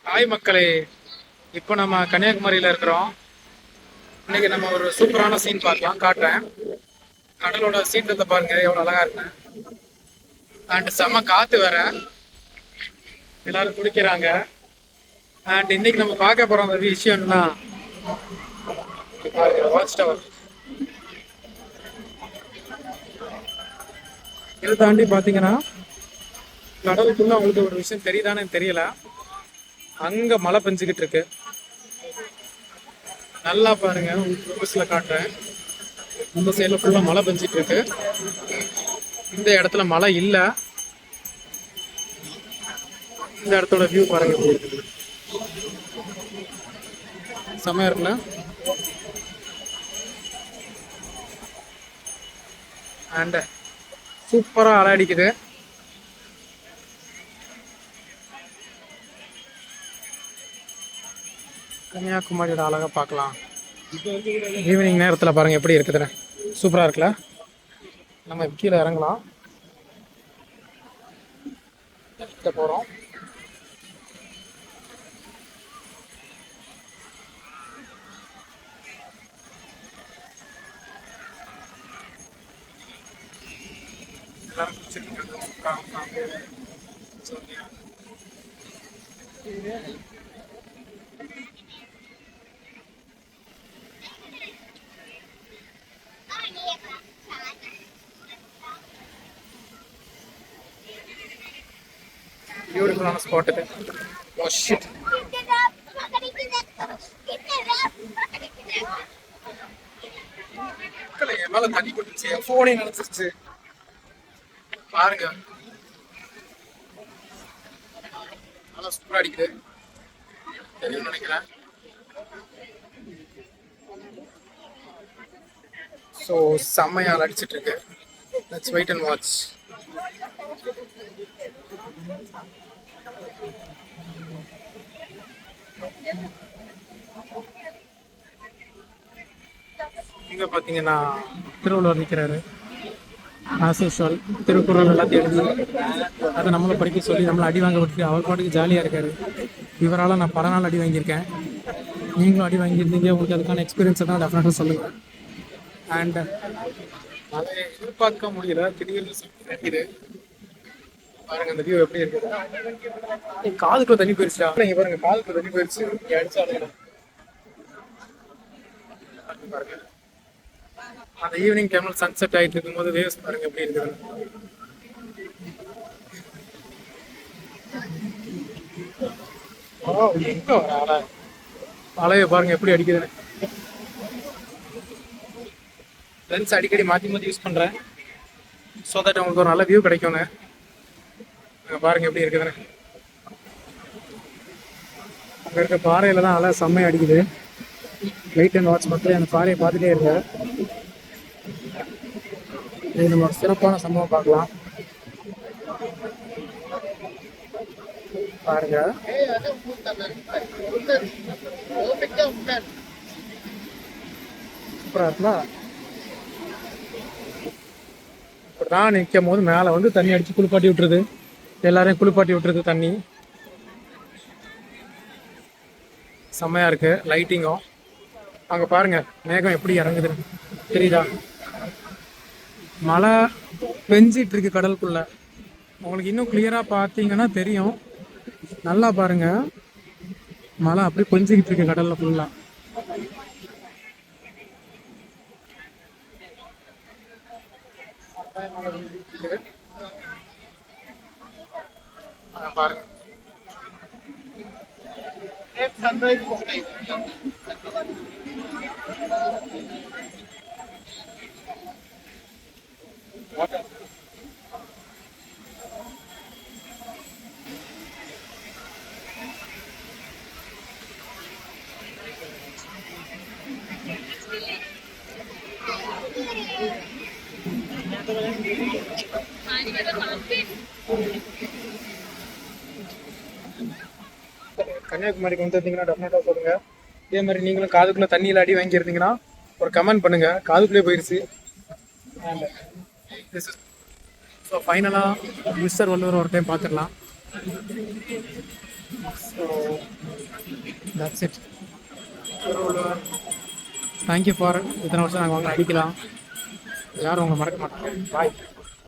Hi மக்களே, இப்போ நம்ம கன்னியாகுமரியில இருக்கிறோம். இன்னைக்கு நம்ம ஒரு சூப்பரான சீன் பார்க்கலாம், காட்டுறேன். கடலோட சீற்றத்தை பாருங்க, எவ்வளவு அழகா இருக்கு. அண்ட் செம்ம காத்து வேற, எல்லாரும் குடிக்கிறாங்க. அண்ட் இன்னைக்கு நம்ம பார்க்க போற அந்த விஷயம்னா வாட்ச் டவர். இதை தாண்டி பாத்தீங்கன்னா கடலுக்குள்ள உங்களுக்கு ஒரு விஷயம் தெரியுதானே தெரியல, அங்க மழை பெஞ்சுக்கிட்டு இருக்கு. நல்லா பாருங்க, உங்களுக்கு காட்டுறேன். இந்த சைடுல ஃபுல்லா மழை பெஞ்சிட்டு இருக்கு. இந்த இடத்துல மழை இல்ல. இந்த இடத்தோட வியூ பாருங்க, செமையா இருக்குல்ல. அண்ட் சூப்பரா அலை அடிக்குது. கன்னியாகுமரியோட அழகா பார்க்கலாம். ஈவினிங் நேரத்தில் பாருங்க எப்படி இருக்குதுன்னு, சூப்பரா இருக்குல்ல. நம்ம கீழே இறங்கலாம், போறோம். பியூட்டிஃபுல்லான ஸ்பாட் இது. ஓ ஷிட், என் மேல தண்ணி போட்டுச்சு, என் போனே நினைச்சிருச்சு. பாருங்க, நல்லா சூப்பரா அடிக்குது, தெரியும்னு நினைக்கிறேன். ஸோ செம்மையால் அடிச்சிட்டு இருக்கு. Let's wait and watch. இங்க பாத்தீங்கன்னா திருவள்ளுவர் நிற்கிறாரு. ஆஸ் யூஷுவல் திருக்குறள் எல்லாத்தையும் எழுதி அதை நம்மளை படிக்க சொல்லி நம்மளை அடி வாங்க விட்டு அவர் பாட்டுக்கு ஜாலியாக இருக்காரு. இவரால் நான் பல நாள் அடி வாங்கியிருக்கேன். நீங்களும் அடி வாங்கியிருந்தீங்க, உங்களுக்கு அதுக்கான எக்ஸ்பீரியன்ஸை தான் டெஃபினட்டாக சொல்லுங்கள். அண்ட் அதை எதிர்பார்க்க முடியல, திடீர்னு இருக்குது. பாருங்க அந்த வியூ எப்படி இருக்குது. காதுக்குள்ள தண்ணி போயிருச்சா? நீங்க பாருங்க, காதுக்குள்ள தண்ணி போயிருச்சு. அடிச்சாலும் பாருங்க, அந்த ஈவினிங் டைம்ல சன்செட் ஆயிட்டு இருக்கும்போது வேவ்ஸ் பாருங்க எப்படி இருக்குது. எங்க வர அலை, அலைய பாருங்க எப்படி அடிக்குதுன்னு. லென்ஸ் அடிக்கடி மாற்றி மாற்றி யூஸ் பண்ணுறேன், ஸோ தட் உங்களுக்கு ஒரு நல்ல வியூ கிடைக்கும்னு. பாருங்க எப்படி இருக்குதுன்னு. அங்கே இருக்க பாறையில் தான் அலை செம்மையாக அடிக்குது. வெயிட் அண்ட் வாட்ச் மக்களே, அந்த பாறையை பார்த்துட்டே இருக்க. இது நம்ம சிறப்பான சம்பவம் பார்க்கலாம். பாருங்க, சூப்பரா இருக்குல்ல. இப்படிதான் நிற்கும் போது மேலே வந்து தண்ணி அடிச்சு குளிப்பாட்டி விட்டுருது, எல்லாரையும் குளிப்பாட்டி விட்டுருது தண்ணி. செம்மையா இருக்கு லைட்டிங்கும். அங்க பாருங்க மேகம் எப்படி இறங்குது தெரியுதா. மழை பெஞ்சிட்டு இருக்கு கடலுக்குள்ள. உங்களுக்கு இன்னும் கிளியரா பார்த்தீங்கன்னா தெரியும். நல்லா பாருங்க, மழை அப்படி பெஞ்சிக்கிட்டு இருக்கு கடல்ல ஃபுல்லா. பாருங்க, கன்னியாகுமரிக்கு வந்துருந்தீங்கன்னா டெஃபினட்டாக சொல்லுங்க. இதே மாதிரி நீங்களும் காதுக்குள்ளே தண்ணியில் அடி வாங்கியிருந்தீங்கன்னா ஒரு கமெண்ட் பண்ணுங்க. காதுக்குள்ளே போயிடுச்சு. ஸோ ஃபைனலாக மிஸ்டர் வள்ளுவர் ஒரு டைம் பார்த்துடலாம். So that's it. Thiruvalluvar thank you for இத்தனை வருஷம் நாங்கள் உங்களை அடிக்கலாம். யாரும் உங்களை மறக்க மாட்டாங்க. பாய்.